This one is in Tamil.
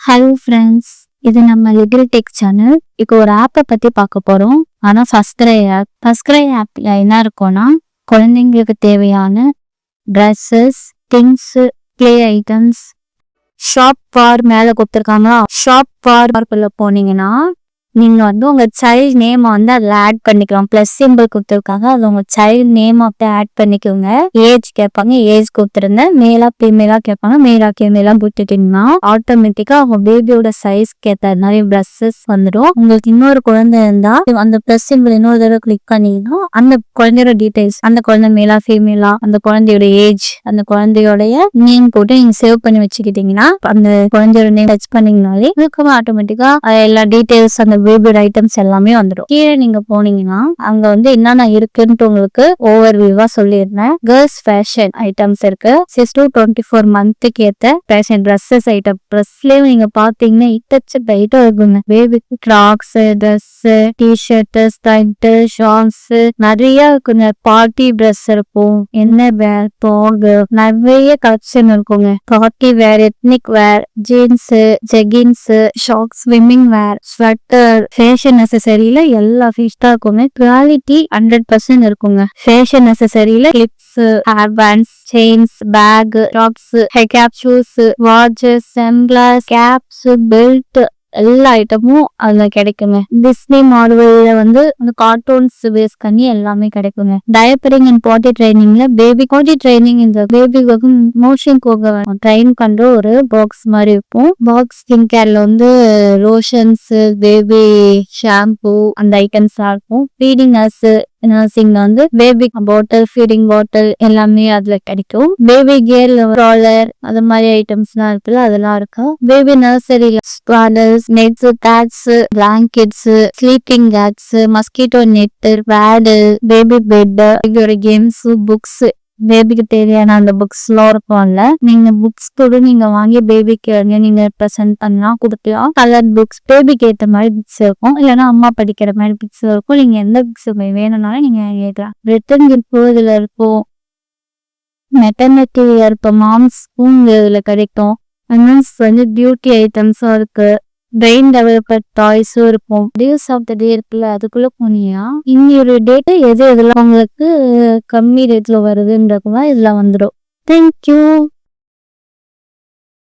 ஹலோ ஃப்ரெண்ட்ஸ், இது நம்ம லிட்டில் டெக் சேனல். இப்போ ஒரு ஆப்பை பற்றி பார்க்க போகிறோம். ஆனால் ஃபர்ஸ்ட் கிரை ஆப்பில் என்ன இருக்கும்னா, குழந்தைங்களுக்கு தேவையான dresses, things, play items, shop for மேலே கொடுத்துருக்காங்களா, ஷாப் ஃபார்க்குள்ளே போனீங்கன்னா நீங்கள் வந்து உங்கள் சைல்ட் நேமை வந்து அதில் ஆட் பண்ணிக்கலாம். ப்ளஸ் சிம்பிள் கொடுத்துருக்காங்க, அது உங்கள் சைல்ட் நேம் அப்படி ஆட் பண்ணிக்கோங்க. ஏஜ் கேட்பாங்க, ஏஜ் கொடுத்துருந்தேன். மேலா ஃபீமேலா கேட்பாங்க, மேலா ஃபீமேலா கொடுத்துட்டீங்கன்னா ஆட்டோமேட்டிக்காக அவங்க பேபியோட சைஸ்க்கு ஏற்ற நிறைய ட்ரெஸ்ஸஸ் வந்துடும். உங்களுக்கு இன்னொரு குழந்தை இருந்தால் அந்த ப்ளஸ் சிம்பிள் இன்னொரு தடவை கிளிக் பண்ணிங்கன்னா அந்த குழந்தையோட டீடைல்ஸ், அந்த குழந்தை மேலா ஃபீமேலா, அந்த குழந்தையோட ஏஜ், அந்த குழந்தையோடைய நேம் போட்டு நீங்கள் சேவ் பண்ணி வச்சுக்கிட்டீங்கன்னா அந்த குழந்தையோட நேம் டச் பண்ணீங்கனாலே அதுக்கப்புறம் ஆட்டோமேட்டிக்காக எல்லா டீடைல்ஸ், அந்த பேபியோட ஐட்டம்ஸ் எல்லாமே வந்துடும். கீழே நீங்க போனீங்கன்னா அங்க வந்து என்னென்ன இருக்குன்னு உங்களுக்கு ஓவர் வியூவா சொல்லியிருந்தேன். கேர்ள்ஸ் ஃபேஷன் ஐட்டம்ஸ் இருக்கு. 6 to 24 மந்த்துக்கு ஏத்த ஃபேஷன் ட்ரெஸ்ஸஸ் ஐட்டம். ட்ரெஸ்லயும் நீங்க பாத்தீங்கன்னா இட்டச்ச ஐட்டம் இருக்குங்க. பேபிக்கு கிராக்ஸ், ட்ரெஸ், டிஷர்ட், ஸ்டண்ட், ஷார்ட்ஸ் நிறைய இருக்குங்க. பார்ட்டி ட்ரெஸ் இருக்கும், என்ன வேர், டாக், நிறைய கலெக்ஷன் இருக்குங்க. Party wear, ethnic wear, jeans, jeggings, shorts, swimming wear, sweater, fashion அக்சசரியில எல்லா ஃபீஸ்டா இருக்குங்க. குவாலிட்டி 100% இருக்குங்க. ஃபேஷன் அக்சசரியில clips, hair bands, chains, bag, tops, hair cap, shoes, watches, sunglass, caps, belt எல்லா ஐட்டமும் அதுல கிடைக்குங்க. டிஸ்னி மார்வெல்ல வந்து அந்த கார்ட்டூன்ஸ் பேஸ் பண்ணி எல்லாமே கிடைக்குங்க. டயப்பரிங் அண்ட் பாட்டி ட்ரைனிங்ல பேபி பாட்டி ட்ரைனிங், இந்த பேபிக்கு மோஷன் போக ட்ரைன் பண்ற ஒரு பாக்ஸ் மாதிரி இருக்கும். பாக்ஸ் ஸ்கின் கேர்ல வந்து லோஷன்ஸ், பேபி ஷாம்பு, அந்த ஐட்டம்ஸ் இருக்கும். ஃபீடிங் நர்சிங்ல வந்து பேபி பாட்டில், ஃபீடிங் பாட்டில் எல்லாமே அதுல கிடைக்கும். பேபி கேர், ட்ராலர், அது மாதிரி ஐட்டம்ஸ் எல்லாம் இருக்குல்ல, அதெல்லாம் இருக்கும். பேபி நர்சரியில swaddles, nets, pads, blankets, sleeping bags, mosquito net, pad, baby bed, பேபியோட கேம்ஸ், புக்ஸ், பேபிக்கு தேவையான அந்த புக்ஸ் எல்லாம் இருக்கும்ல. நீங்க புக்ஸ் கூட நீங்க வாங்கி பேபிக்கு நீங்க ப்ரெசென்ட் பண்ணலாம், கொடுக்கலாம். கலர் புக்ஸ், பேபிக்கு ஏற்ற மாதிரி புக்ஸ் இருக்கும், இல்லைன்னா அம்மா படிக்கிற மாதிரி புக்ஸ் இருக்கும். நீங்க எந்த புக்ஸ் வேணும்னாலும் நீங்க எழுதலாம். ரிட்டன் கிஃப்ட் இதுல இருக்கும். மெட்டர்னிட்டி இருக்கும், மாம்ஸ்க்கும் இதுல கிடைக்கும். வந்து பியூட்டி ஐட்டம்ஸும் இருக்கு. பிரெயின் டெவலப்பர் டாய்ஸும் இருக்கும். டேஸ் ஆஃப் த டே இருக்குல்ல, அதுக்குள்ள போனியா இன்னொரு டேட்டு எது எதுலாம் உங்களுக்கு கம்மி ரேட்ல வருதுன்றதுலாம் இதுல வந்துடும். தேங்க்யூ.